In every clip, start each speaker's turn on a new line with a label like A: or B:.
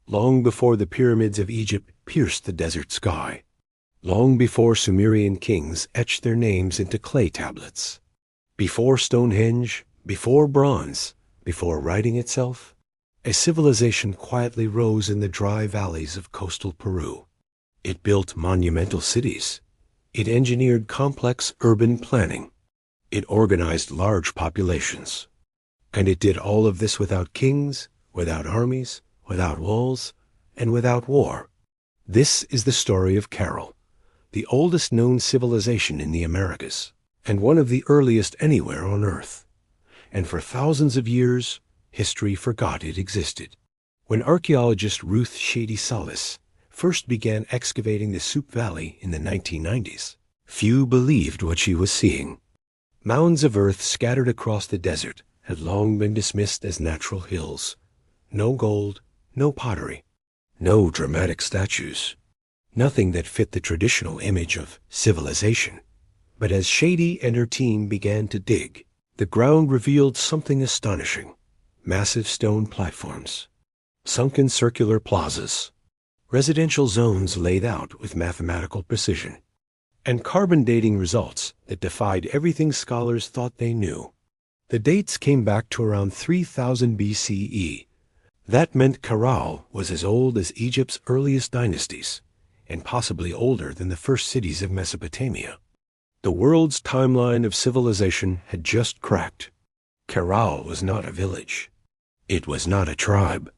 A: long before the pyramids of Egypt pierced the desert sky, long before Sumerian kings etched their names into clay tablets, before Stonehenge, before bronze, before writing itself, a civilization quietly rose in the dry valleys of coastal Peru. It built monumental cities. It engineered complex urban planning. It organized large populations. And it did all of this without kings, without armies, without walls, and without war. This is the story of Caral, the oldest known civilization in the Americas, and one of the earliest anywhere on Earth. And for thousands of years, history forgot it existed. When archaeologist Ruth Shady Salas first began excavating the Soup Valley in the 1990s, few believed what she was seeing. Mounds of earth scattered across the desert had long been dismissed as natural hills. No gold, no pottery, no dramatic statues, nothing that fit the traditional image of civilization. But as Shady and her team began to dig, the ground revealed something astonishing. Massive stone platforms, sunken circular plazas, residential zones laid out with mathematical precision, and carbon dating results that defied everything scholars thought they knew. The dates came back to around 3000 BCE. That meant Caral was as old as Egypt's earliest dynasties, and possibly older than the first cities of Mesopotamia. The world's timeline of civilization had just cracked. Caral was not a village. It was not a tribe.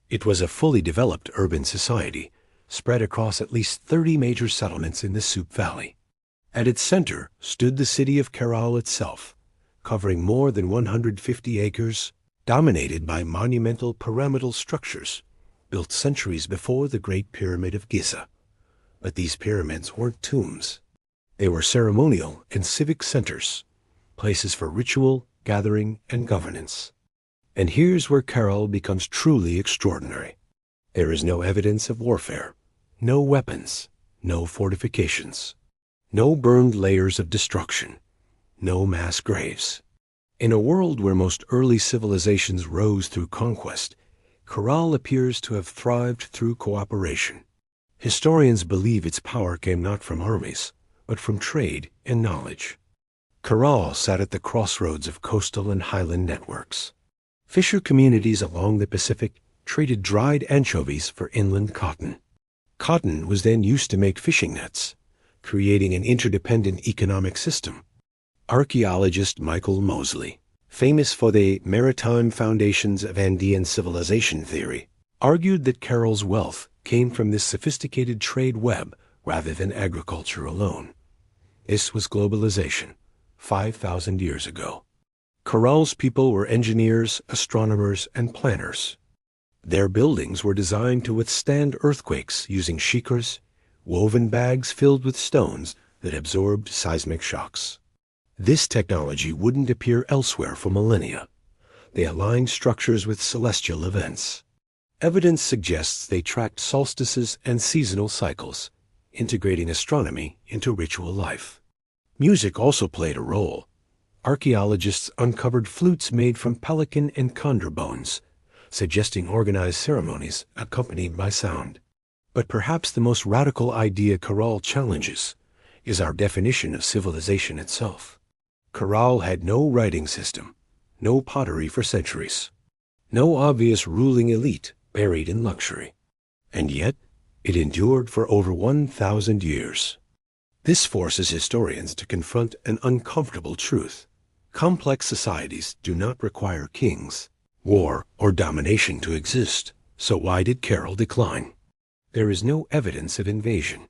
A: It was a fully developed urban society, spread across at least 30 major settlements in the Soup Valley. At its center stood the city of Caral itself, covering more than 150 acres, dominated by monumental pyramidal structures built centuries before the Great Pyramid of Giza. But these pyramids weren't tombs. They were ceremonial and civic centers, places for ritual, gathering, and governance. And here's where Caral becomes truly extraordinary. There is no evidence of warfare, no weapons, no fortifications, no burned layers of destruction, no mass graves. In a world where most early civilizations rose through conquest, Caral appears to have thrived through cooperation. Historians believe its power came not from armies, but from trade and knowledge. Caral sat at the crossroads of coastal and highland networks. Fisher communities along the Pacific traded dried anchovies for inland cotton. Cotton was then used to make fishing nets, creating an interdependent economic system. Archaeologist Michael Mosley, famous for the maritime foundations of Andean civilization theory, argued that Caral's wealth came from this sophisticated trade web rather than agriculture alone. This was globalization, 5,000 years ago. Caral's people were engineers, astronomers, and planners. Their buildings were designed to withstand earthquakes using shikras, woven bags filled with stones that absorbed seismic shocks. This technology wouldn't appear elsewhere for millennia. They aligned structures with celestial events. Evidence suggests they tracked solstices and seasonal cycles, integrating astronomy into ritual life. Music also played a role. Archaeologists uncovered flutes made from pelican and condor bones, suggesting organized ceremonies accompanied by sound. But perhaps the most radical idea Caral challenges is our definition of civilization itself. Caral had no writing system, no pottery for centuries, no obvious ruling elite buried in luxury. And yet, it endured for over 1,000 years. This forces historians to confront an uncomfortable truth. Complex societies do not require kings, war, or domination to exist. So why did Caral decline? There is no evidence of invasion,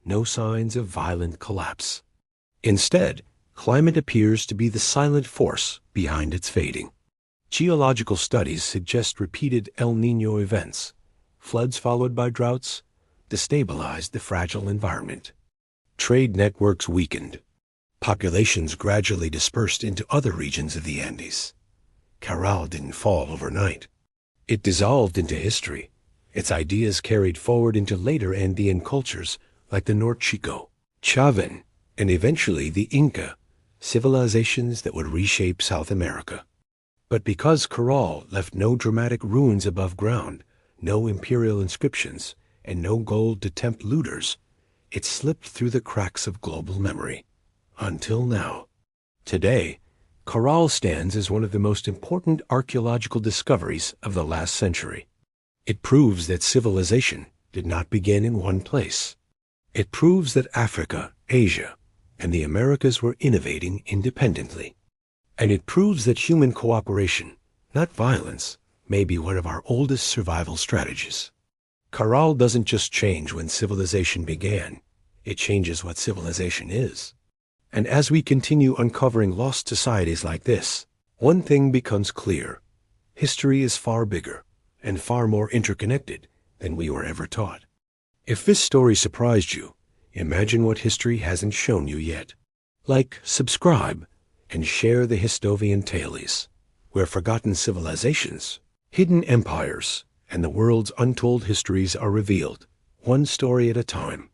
A: no signs of violent collapse. Instead, climate appears to be the silent force behind its fading. Geological studies suggest repeated El Niño events, floods followed by droughts, destabilized the fragile environment. Trade networks weakened. Populations gradually dispersed into other regions of the Andes. Caral didn't fall overnight. It dissolved into history, its ideas carried forward into later Andean cultures like the Norchico, Chavín, and eventually the Inca, civilizations that would reshape South America. But because Caral left no dramatic ruins above ground, no imperial inscriptions, and no gold to tempt looters, it slipped through the cracks of global memory. Until now. Today, Caral stands as one of the most important archaeological discoveries of the last century. It proves that civilization did not begin in one place. It proves that Africa, Asia, and the Americas were innovating independently. And it proves that human cooperation, not violence, may be one of our oldest survival strategies. Caral doesn't just change when civilization began, it changes what civilization is. And as we continue uncovering lost societies like this, one thing becomes clear. History is far bigger and far more interconnected than we were ever taught. If this story surprised you, imagine what history hasn't shown you yet. Like, subscribe, and share the Histovian Tales, where forgotten civilizations, hidden empires, and the world's untold histories are revealed, one story at a time.